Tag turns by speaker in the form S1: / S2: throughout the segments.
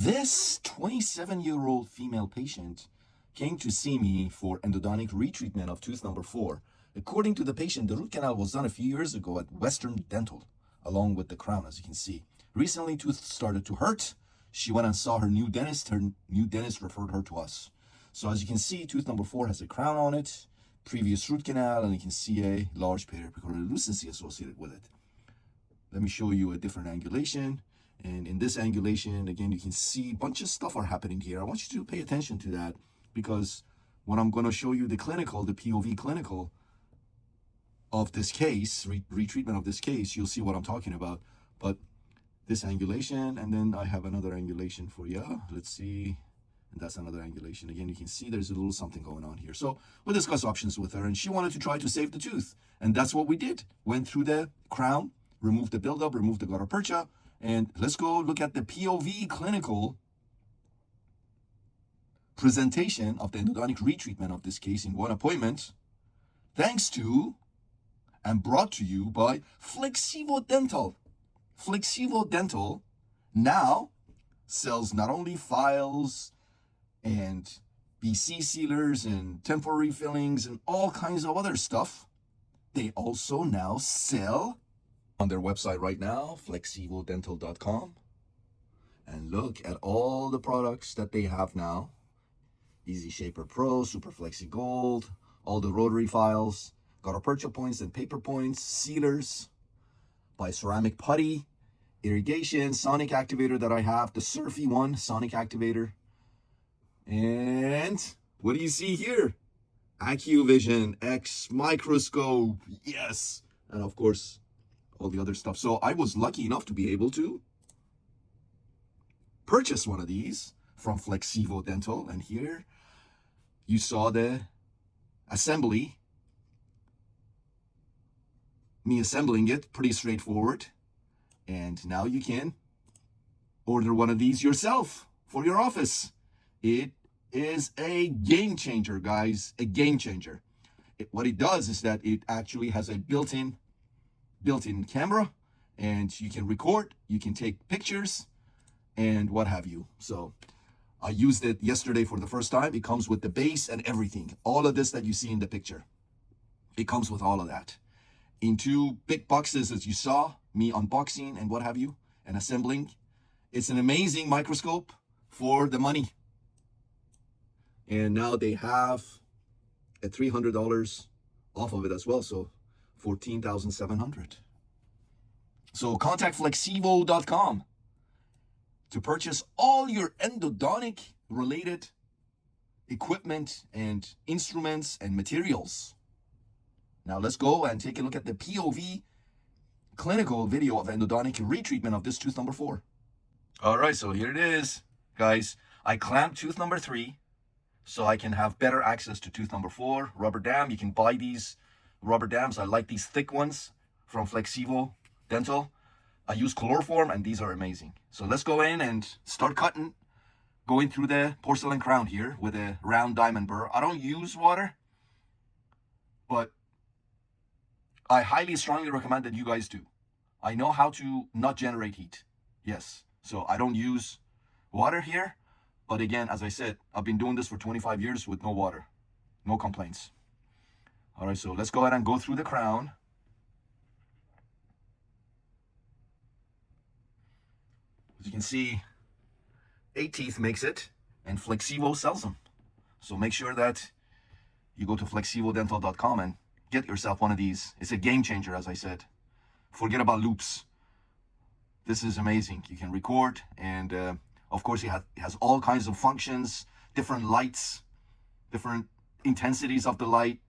S1: This 27-year-old female patient came to see me for endodontic retreatment of tooth number 4. According to the patient, the root canal was done a few years ago at Western Dental, along with the crown, as you can see. Recently, tooth started to hurt. She went and saw her new dentist. Her new dentist referred her to us. So as you can see, tooth number 4 has a crown on it, previous root canal, and you can see a large periapical lucency associated with it. Let me show you a different angulation. And in this angulation, again, you can see a bunch of stuff are happening here. I want you to pay attention to that, because when I'm going to show you the clinical, the POV clinical of this case, retreatment of this case, you'll see what I'm talking about. But this angulation, and then I have another angulation for you. Let's see. And that's another angulation. Again, you can see there's a little something going on here. So we'll discuss options with her, and she wanted to try to save the tooth. And that's what we did. Went through the crown, removed the buildup, removed the Gutta-percha, and let's go look at the POV clinical presentation of the endodontic retreatment of this case in one appointment, thanks to and brought to you by Flexivo Dental. Flexivo Dental now sells not only files and BC sealers and temporary fillings and all kinds of other stuff. They also now sell on their website right now, flexivodental.com, and look at all the products that they have now. Easy Shaper Pro, Super Flexi Gold, all the rotary files, Gutta-percha points and paper points, sealers by Ceramic Putty, Irrigation, Sonic Activator that I have, the Surfy one, Sonic Activator. And what do you see here? Acuvision X, Microscope, yes. And of course, all the other stuff. So I was lucky enough to be able to purchase one of these from Flexivo Dental. And here you saw the assembly, me assembling it, pretty straightforward. And now you can order one of these yourself for your office. It is a game changer, guys, a game changer. What it does is that it actually has a built-in camera, and you can record, you can take pictures, and what have you. So I used it yesterday for the first time. It comes with the base and everything. All of this that you see in the picture, it comes with all of that. In 2 big boxes, as you saw me unboxing and what have you, and assembling. It's an amazing microscope for the money. And now they have a $300 off of it as well. So $14,700. So contact flexivo.com to purchase all your endodontic related equipment and instruments and materials. Now let's go and take a look at the POV clinical video of endodontic retreatment of this tooth number 4. All right, so here it is, guys. I clamped tooth number 3 so I can have better access to tooth number 4. Rubber dam, you can buy these rubber dams. I like these thick ones from Flexivo Dental. I use chloroform, and these are amazing. So let's go in and start cutting, going through the porcelain crown here with a round diamond burr. I don't use water, but I highly strongly recommend that you guys do. I know how to not generate heat. Yes, so I don't use water here. But again, as I said, I've been doing this for 25 years with no water. No complaints. All right, so let's go ahead and go through the crown. As you can see, 8 teeth makes it, and Flexivo sells them. So make sure that you go to flexivodental.com and get yourself one of these. It's a game changer, as I said. Forget about loops. This is amazing. You can record, and of course it has all kinds of functions, different lights, different intensities of the light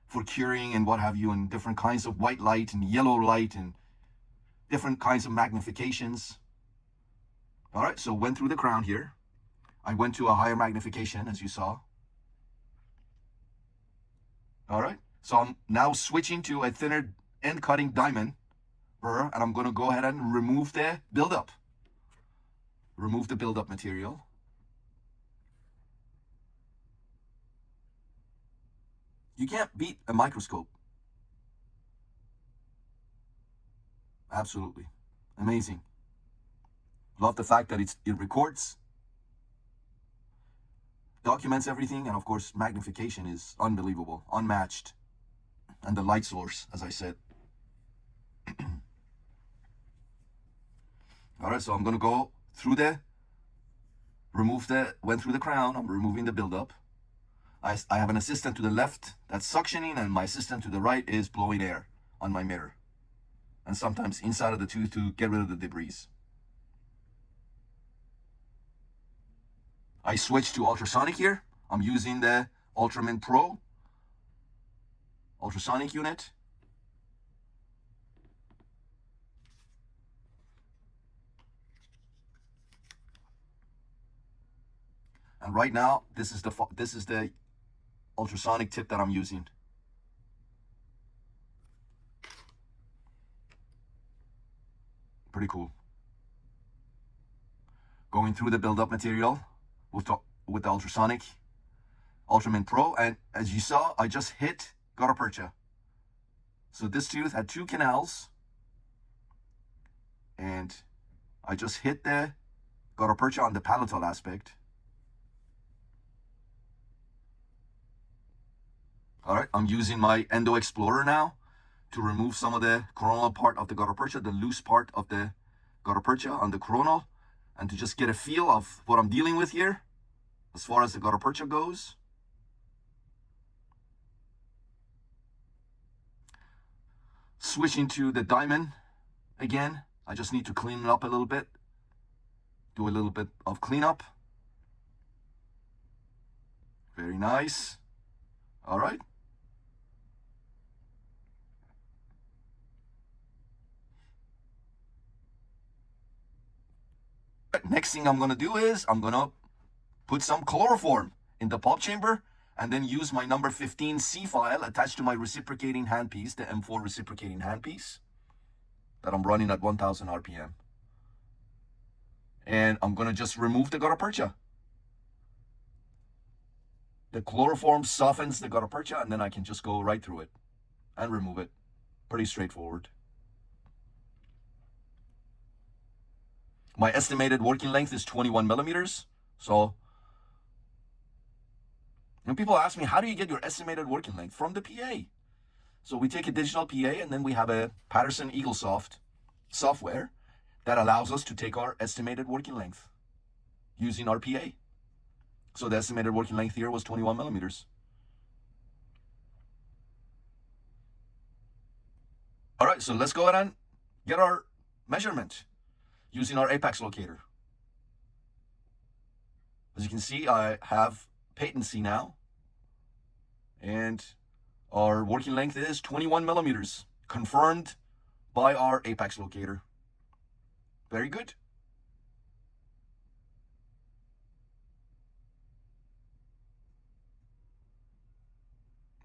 S1: for curing and what have you, and different kinds of white light and yellow light and different kinds of magnifications. All right, so went through the crown here. I went to a higher magnification, as you saw. All right. So I'm now switching to a thinner end cutting diamond burr, and I'm going to go ahead and remove the buildup. Remove the buildup material. You can't beat a microscope. Absolutely. Amazing. Love the fact that it records documents everything, and of course magnification is unbelievable, unmatched, and the light source, as I said. All right, so I'm gonna go through went through the crown. I'm removing the buildup. I have an assistant to the left that's suctioning, and my assistant to the right is blowing air on my mirror, and sometimes inside of the tooth to get rid of the debris. I switched to ultrasonic here. I'm using the Ultraman Pro ultrasonic unit. And right now, this is the ultrasonic tip that I'm using. Pretty cool. Going through the buildup material with the ultrasonic Ultraman Pro, and as you saw, I just hit Gutta-percha. So this tooth had 2 canals, and I just hit the Gutta-percha on the palatal aspect. All right, I'm using my Endo Explorer now to remove some of the coronal part of the Gutta-percha, the loose part of the Gutta-percha on the coronal, and to just get a feel of what I'm dealing with here as far as the Gutta-percha goes. Switching to the diamond again. I just need to clean it up a little bit, do a little bit of cleanup. Very nice. All right. Next thing I'm going to do is I'm going to put some chloroform in the pulp chamber, and then use my number 15 C file attached to my reciprocating handpiece, the M4 reciprocating handpiece that I'm running at 1000 RPM. And I'm going to just remove the Gutta-percha. The chloroform softens the Gutta-percha, and then I can just go right through it and remove it. Pretty straightforward. My estimated working length is 21 millimeters. So when people ask me, how do you get your estimated working length? From the PA. So we take a digital PA, and then we have a Patterson EagleSoft software that allows us to take our estimated working length using our PA. So the estimated working length here was 21 millimeters. All right, so let's go ahead and get our measurement using our apex locator. As you can see, I have patency now, and our working length is 21 millimeters, confirmed by our apex locator. Very good.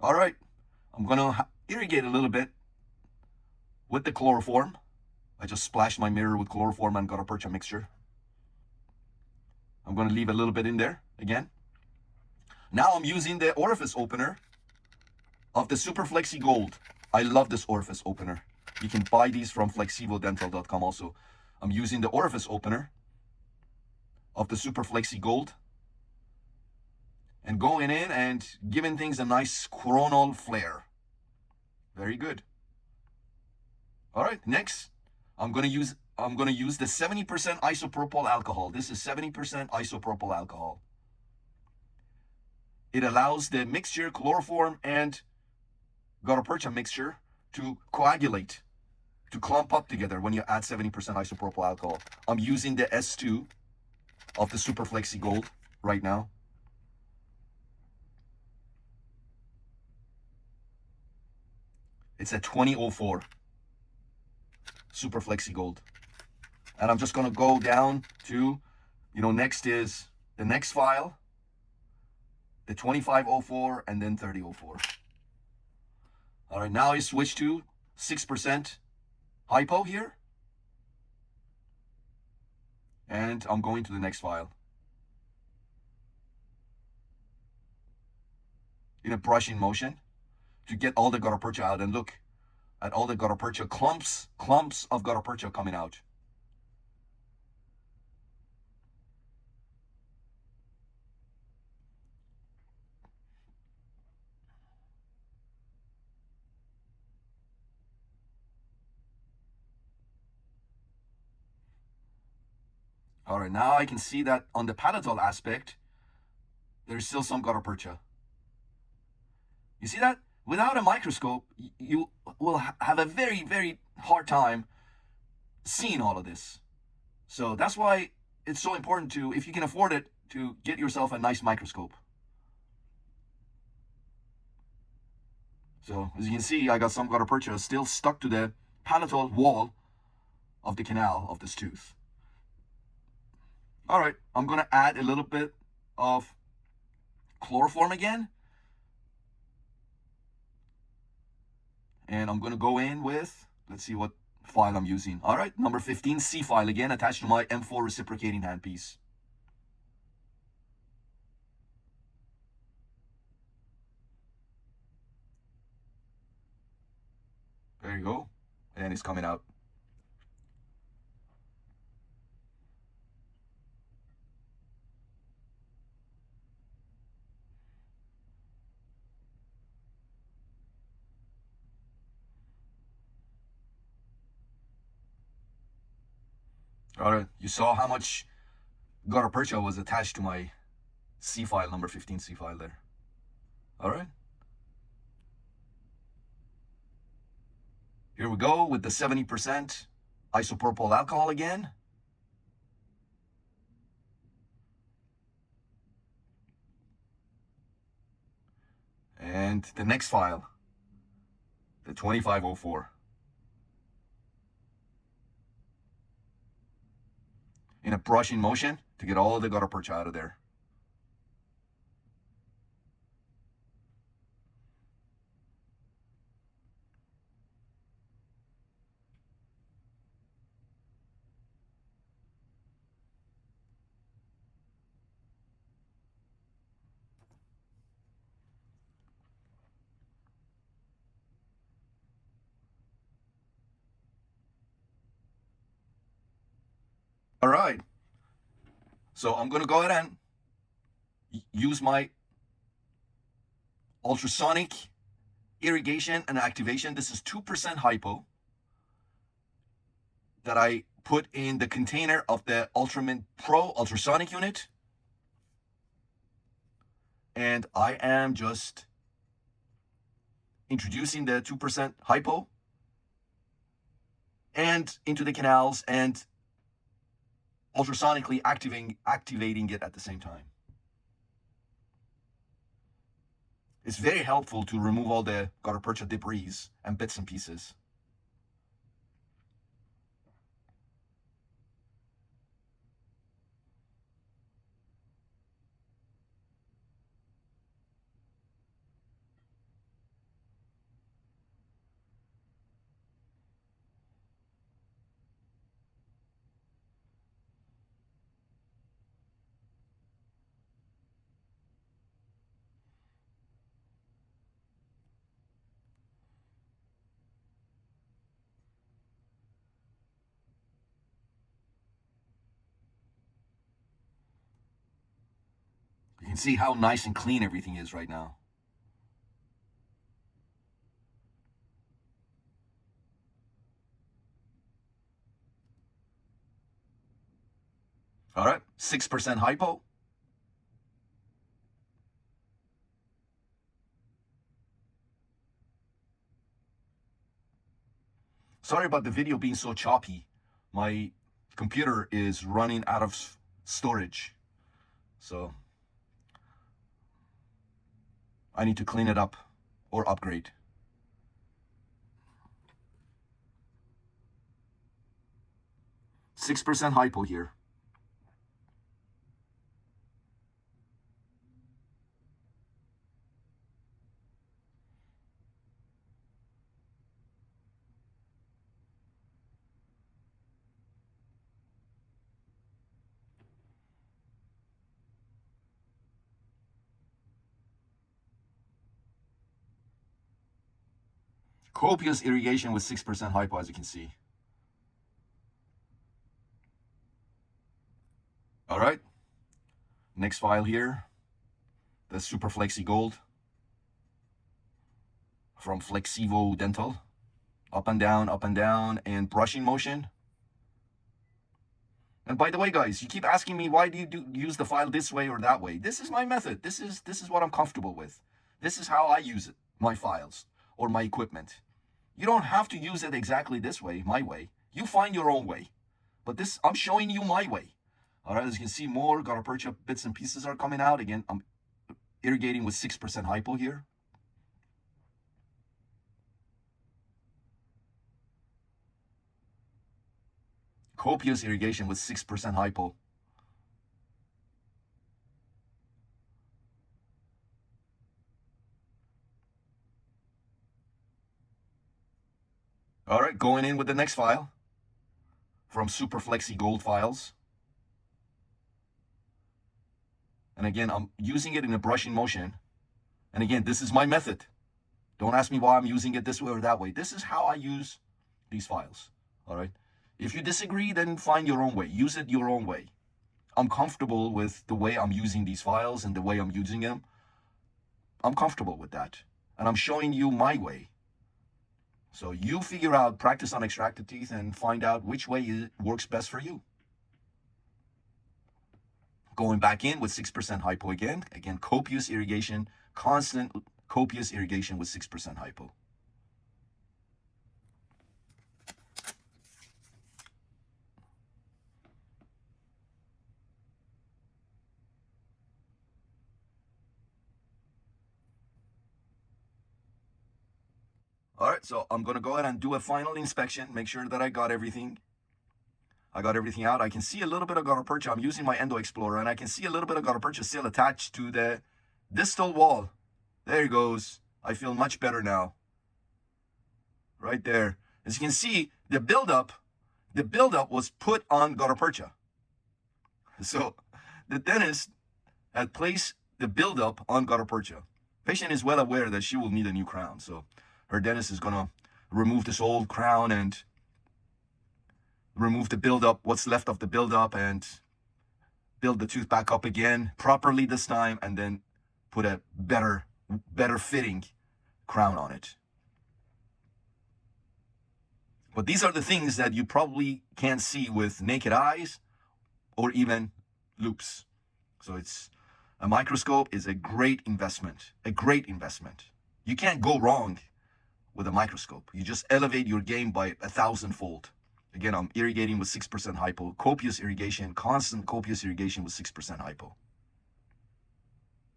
S1: All right, I'm gonna irrigate a little bit with the chloroform. I just splashed my mirror with chloroform and Gutta-percha mixture. I'm going to leave a little bit in there again. Now I'm using the orifice opener of the Super Flexi Gold. I love this orifice opener. You can buy these from flexivodental.com also. I'm using the orifice opener of the Super Flexi Gold and going in and giving things a nice coronal flare. Very good. All right, next I'm going to use the 70% isopropyl alcohol. This is 70% isopropyl alcohol. It allows the mixture, chloroform and Gutta-percha mixture, to coagulate, to clump up together when you add 70% isopropyl alcohol. I'm using the S2 of the Super Flexi Gold right now. It's a 2004 Super Flexi Gold. And I'm just going to go down to, next is the next file, the 2504 and then 3004. All right, now I switch to 6% hypo here. And I'm going to the next file. In a brushing motion to get all the Gutta-percha out, and look at all the Gutta-percha clumps of Gutta-percha coming out. All right, now I can see that on the palatal aspect, there's still some Gutta-percha. You see that? Without a microscope, you will have a very, very hard time seeing all of this. So that's why it's so important to, if you can afford it, to get yourself a nice microscope. So as you can see, I got some Gutta-percha still stuck to the palatal wall of the canal of this tooth. All right, I'm gonna add a little bit of chloroform again. And I'm gonna go in with, let's see what file I'm using. All right, number 15 C file again, attached to my M4 reciprocating handpiece. There you go, and it's coming out. All right, you saw how much Gutta-percha was attached to my C file, number 15 C file there. All right. Here we go with the 70% isopropyl alcohol again. And the next file, the 2504. In a brushing motion to get all the Gutta-percha out of there. All right. So I'm going to go ahead and use my ultrasonic irrigation and activation. This is 2% hypo that I put in the container of the Ultraman Pro ultrasonic unit. And I am just introducing the 2% hypo and into the canals and ultrasonically activating it at the same time. It's very helpful to remove all the Gutta-percha debris and bits and pieces. You can see how nice and clean everything is right now. All right, 6% hypo. Sorry about the video being so choppy. My computer is running out of storage. So I need to clean it up or upgrade. %6 hypo here. Copious irrigation with 6% hypo, as you can see. All right, next file here, the Super Flexi Gold from Flexivo Dental. Up and down, and brushing motion. And by the way, guys, you keep asking me, why do you use the file this way or that way? This is my method. This is what I'm comfortable with. This is how I use it, my files or my equipment. You don't have to use it exactly this way, my way. You find your own way. But this, I'm showing you my way. All right, as you can see, more Gutta-percha bits and pieces are coming out. Again, I'm irrigating with 6% hypo here. Copious irrigation with 6% hypo. All right, going in with the next file from Super Flexi Gold files. And again, I'm using it in a brushing motion. And again, this is my method. Don't ask me why I'm using it this way or that way. This is how I use these files. All right. If you disagree, then find your own way. Use it your own way. I'm comfortable with the way I'm using these files and the way I'm using them. I'm comfortable with that. And I'm showing you my way. So you figure out, practice on extracted teeth and find out which way works best for you. Going back in with 6% hypo again. Again, copious irrigation, constant copious irrigation with 6% hypo. All right, so I'm gonna go ahead and do a final inspection, make sure that I got everything. I got everything out. I can see a little bit of Gutta-percha. I'm using my Endo Explorer, and I can see a little bit of Gutta-percha still attached to the distal wall. There it goes. I feel much better now. Right there. As you can see, the buildup was put on Gutta-percha. So the dentist had placed the buildup on Gutta-percha. Patient is well aware that she will need a new crown, so her dentist is gonna remove this old crown and remove the buildup, what's left of the buildup, and build the tooth back up again properly this time, and then put a better fitting crown on it. But these are the things that you probably can't see with naked eyes or even loops. So it's a microscope is a great investment, a great investment. You can't go wrong with a microscope. You just elevate your game by 1,000-fold. Again, I'm irrigating with 6% hypo, copious irrigation, constant copious irrigation with 6% hypo.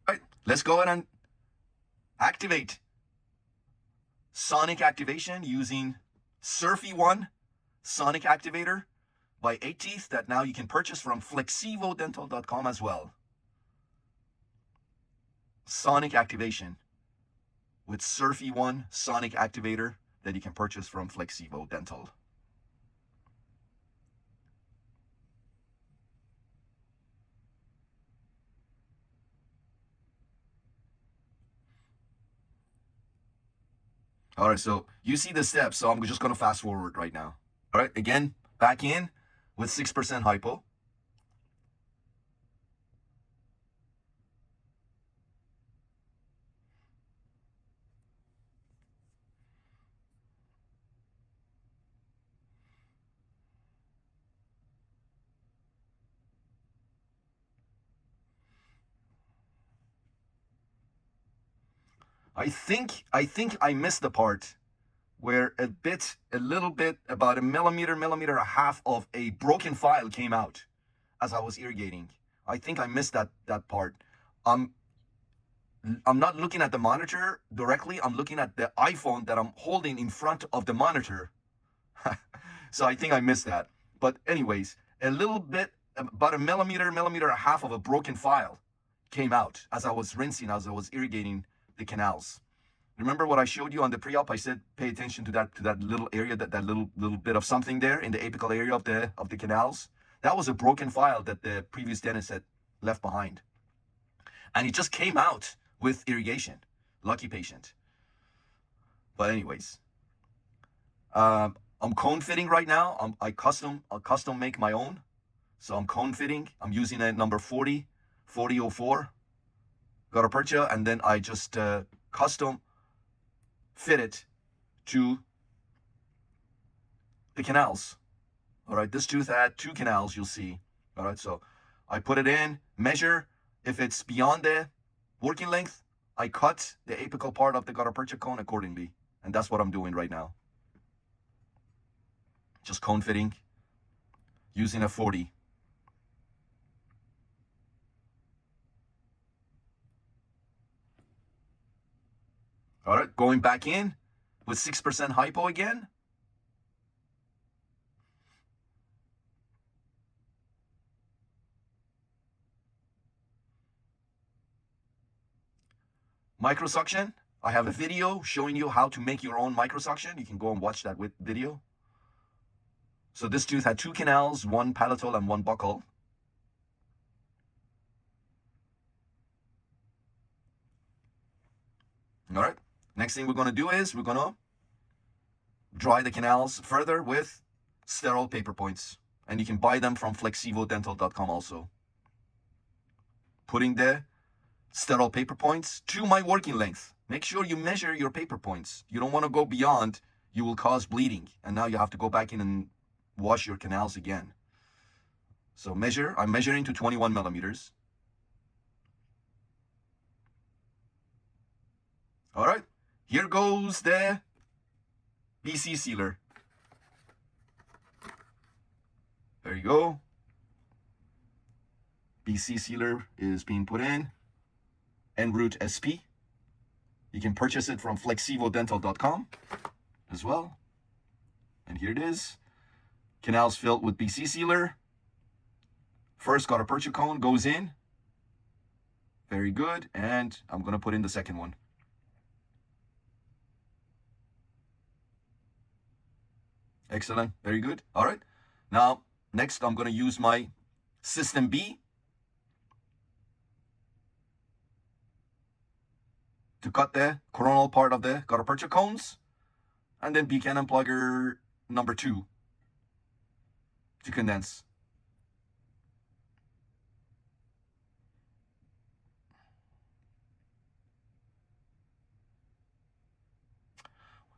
S1: All right, let's go ahead and activate sonic activation using Surfy One sonic activator by 8 Teeth that now you can purchase from flexivodental.com as well. Sonic activation with Surfy One sonic activator that you can purchase from Flexivo Dental. All right, so you see the steps, so I'm just going to fast forward right now. All right, again, back in with 6% hypo. I think I missed the part where a little bit, about a millimeter and a half of a broken file came out as I was irrigating. I think I missed that part. I'm not looking at the monitor directly. I'm looking at the iPhone that I'm holding in front of the monitor. So I think I missed that. But anyways, a little bit, about a millimeter and a half of a broken file came out as I was rinsing, as I was irrigating the canals. Remember what I showed you on the pre-op? I said pay attention to that little area, that little bit of something there in the apical area of the canals. That was a broken file that the previous dentist had left behind, and it just came out with irrigation. Lucky patient. But anyways, I'm cone fitting right now. I custom make my own, so I'm cone fitting. I'm using a number 4004 Gutta-percha, and then I just custom fit it to the canals. All right, this tooth had 2 canals, you'll see. All right, so I put it in, measure. If it's beyond the working length, I cut the apical part of the gutta-percha cone accordingly. And that's what I'm doing right now. Just cone fitting using a 40. All right, going back in with 6% hypo again. Microsuction. I have a video showing you how to make your own microsuction. You can go and watch that video. So this tooth had 2 canals, 1 palatal and 1 buccal. All right. Next thing we're going to do is we're going to dry the canals further with sterile paper points. And you can buy them from flexivodental.com also. Putting the sterile paper points to my working length. Make sure you measure your paper points. You don't want to go beyond. You will cause bleeding. And now you have to go back in and wash your canals again. So measure. I'm measuring to 21 millimeters. All right. Here goes the BC sealer. There you go. BC sealer is being put in. Enroute SP. You can purchase it from flexivodental.com as well. And here it is. Canals filled with BC sealer. First gutta-percha cone goes in. Very good. And I'm going to put in the second one. Excellent. Very good. All right. Now, next I'm going to use my System B to cut the coronal part of the gutta-percha cones, and then Buchanan plugger number 2 to condense.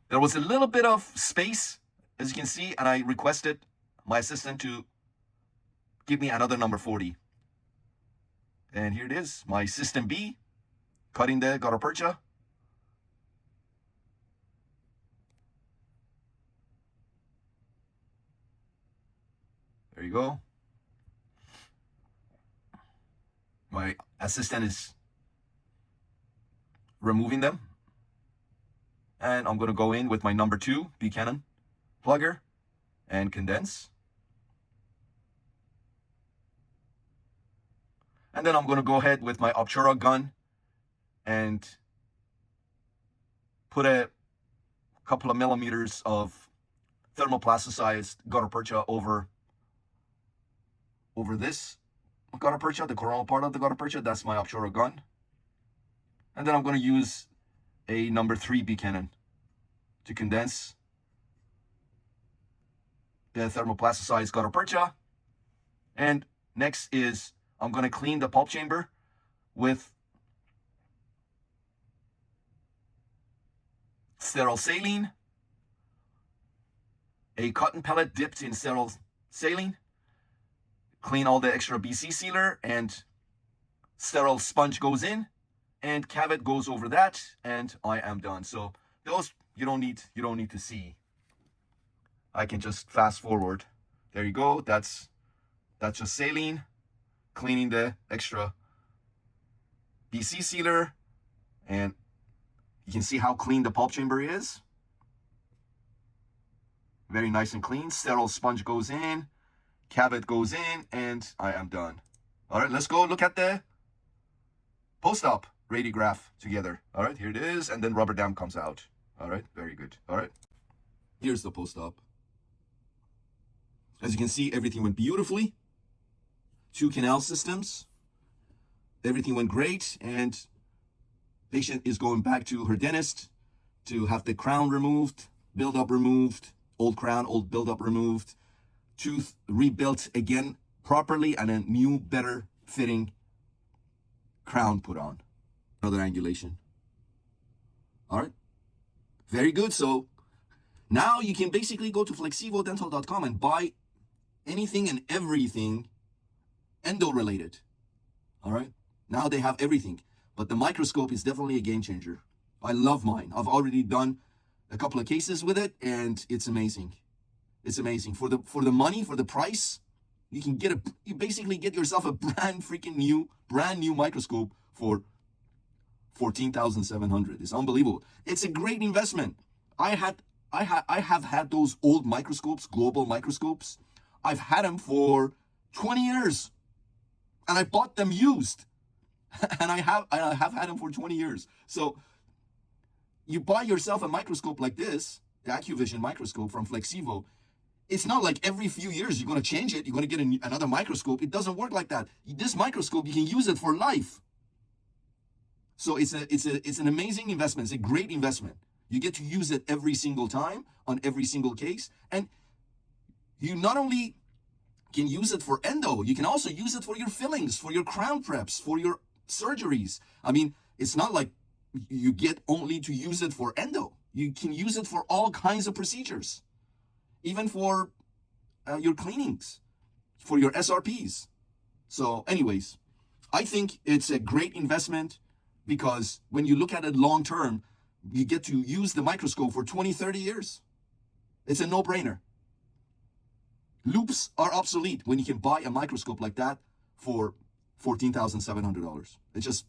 S1: There was a little bit of space, as you can see, and I requested my assistant to give me another number 40. And here it is, my System B, cutting the gutta-percha. There you go. My assistant is removing them. And I'm going to go in with my number 2 Buchanan plugger and condense. And then I'm going to go ahead with my Obturation gun and put a couple of millimeters of thermoplasticized gutta-percha over this gutta-percha, the coronal part of the gutta-percha. That's my Obturation gun. And then I'm going to use a number 3 Buchanan to condense the thermoplasticized gutta-percha. And next is I'm going to clean the pulp chamber with sterile saline, a cotton pellet dipped in sterile saline, clean all the extra BC sealer, and sterile sponge goes in, and cavet goes over that, and I am done. So those you don't need to see. I can just fast forward. There you go. That's just saline, cleaning the extra BC sealer, and you can see how clean the pulp chamber is. Very nice and clean. Sterile sponge goes in, cavet goes in, and I am done. All right, let's go look at the post-op radiograph together. All right, here it is, and then rubber dam comes out. All right, very good. All right, here's the post-op. As you can see, everything went beautifully. 2 canal systems. Everything went great, and patient is going back to her dentist to have the crown removed, buildup removed, old crown, old buildup removed, tooth rebuilt again properly, and a new, better fitting crown put on. Another angulation. All right. Very good. So now you can basically go to flexivodental.com and buy anything and everything endo related. All right. Now they have everything, but the microscope is definitely a game changer. I love mine. I've already done a couple of cases with it, and it's amazing. It's amazing for the money, for the price. You can get you basically get yourself a brand new microscope for 14,700. It's unbelievable. It's a great investment. I have had those old microscopes, global microscopes. I've had them for 20 years, and I bought them used, and I have had them for 20 years. So you buy yourself a microscope like this, the Acuvision microscope from Flexivo. It's not like every few years you're going to change it, you're going to get another microscope. It doesn't work like that. This microscope, you can use it for life. So it's an amazing investment. It's a great investment. You get to use it every single time on every single case. And you not only can use it for endo, you can also use it for your fillings, for your crown preps, for your surgeries. I mean, it's not like you get only to use it for endo. You can use it for all kinds of procedures, even for your cleanings, for your SRPs. So anyways, I think it's a great investment because when you look at it long term, you get to use the microscope for 20, 30 years. It's a no-brainer. Loupes are obsolete when you can buy a microscope like that for $14,700. It's just,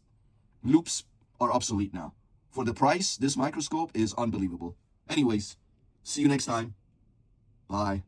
S1: loupes are obsolete now. For the price, this microscope is unbelievable. Anyways, see you next time. Bye.